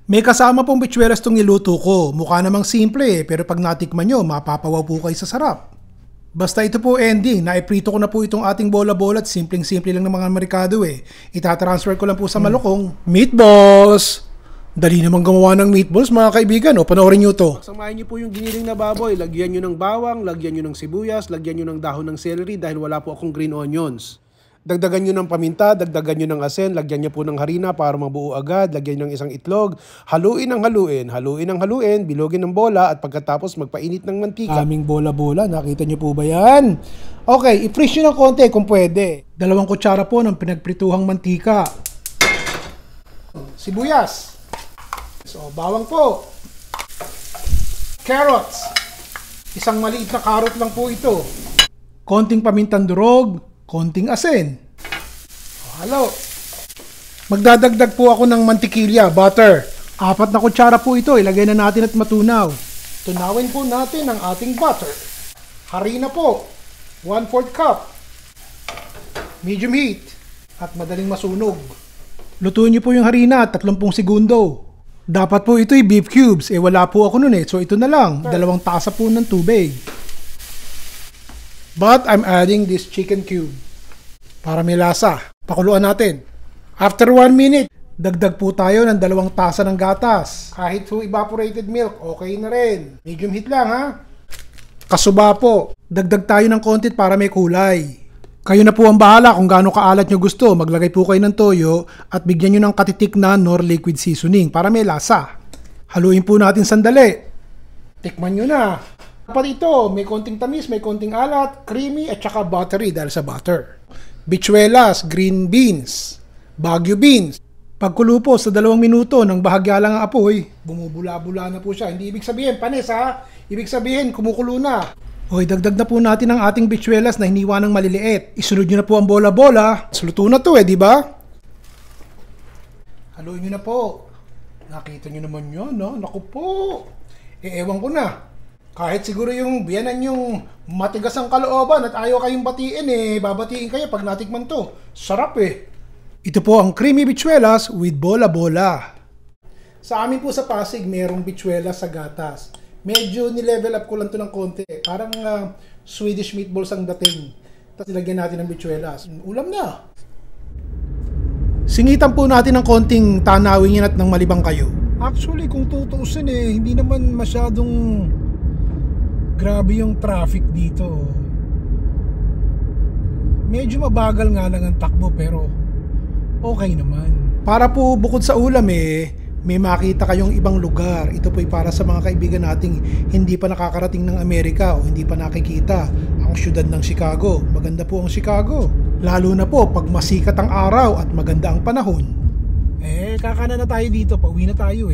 May kasama pong bitsuelas tong niluto ko. Mukha namang simple pero pag natikman nyo, mapapawaw po kayo sa sarap. Basta ito po ending, naiprito ko na po itong ating bola-bola at simpleng-simple lang ng mga merkado eh. Itatransfer ko lang po sa malukong. Meatballs! Dali namang gumawa ng meatballs mga kaibigan, o panoorin nyo to. Samahin nyo po yung giniling na baboy, lagyan nyo ng bawang, lagyan nyo ng sibuyas, lagyan nyo ng dahon ng celery dahil wala po akong green onions. Dagdagan nyo ng paminta, dagdagan nyo ng asin, lagyan nyo po ng harina para mabuo agad, lagyan nyo ng isang itlog, haluin ng haluin, bilogin ng bola at pagkatapos magpainit ng mantika. Aming bola-bola, nakita nyo po ba yan? Okay, i-freeze nyo ng konti kung pwede. 2 kutsara po ng pinagprituhang mantika. Sibuyas. So, bawang po. Carrots. Isang maliit na carrot lang po ito. Konting pamintang durog. Konting asin. Halo. Magdadagdag po ako ng mantikilya, butter. 4 na kutsara po ito. Ilagay na natin at matunaw. Tunawin po natin ang ating butter. Harina po. 1/4 cup. Medium heat. At madaling masunog. Lutuin niyo po yung harina 30 segundo. Dapat po ito'y beef cubes. Wala po ako nun eh. So ito na lang. 2 tasa po ng tubig. But I'm adding this chicken cube para may lasa. Pakuluan natin. After 1 minute, dagdag po tayo ng 2 tasa ng gatas. Kahit po evaporated milk, okay na rin. Medium heat lang ha. Kasuba po. Dagdag tayo ng konti para may kulay. Kayo na po ang bahala kung gaano kaalat nyo gusto. Maglagay po kayo ng toyo at bigyan nyo ng katitik na nor liquid seasoning para may lasa. Haluin po natin sandali. Tikman nyo na. Dapat ito, may konting tamis, may konting alat, creamy at saka buttery dahil sa butter. Bitsuelas, green beans, Baguio beans. Pagkulo po sa 2 minuto ng bahagya lang ang apoy, bumubula-bula na po siya. Hindi ibig sabihin, panis ha? Ibig sabihin, kumukulo na. Okay, dagdag na po natin ang ating bitsuelas na hiniwa ng maliliit. Isunod nyo na po ang bola-bola. Luto na to di ba? Haluin nyo na po. Nakita nyo naman yun, no? Naku po. Ewan ko na. Kahit siguro yung biyanan yung matigas ang kalooban at ayaw kayong batiin babatiin kayo pag natikman to. Sarap Ito po ang creamy bitsuelas with bola-bola. Sa amin po sa Pasig, merong bitsuelas sa gatas. Medyo ni-level up ko lang to ng konti. Parang Swedish meatballs ang dating. Tapos nilagyan natin ng bitsuelas. Ulam na. Singitan po natin ng konting tanawin yan at nang malibang kayo. Actually, kung tutuusin hindi naman masyadong grabe yung traffic dito. Medyo mabagal nga lang ang takbo pero okay naman. Para po bukod sa ulam may makita kayong ibang lugar. Ito po ay para sa mga kaibigan nating hindi pa nakakarating ng Amerika o hindi pa nakikita ang syudad ng Chicago. Maganda po ang Chicago. Lalo na po pag masikat ang araw at maganda ang panahon. Kakana na tayo dito. Pauwi na tayo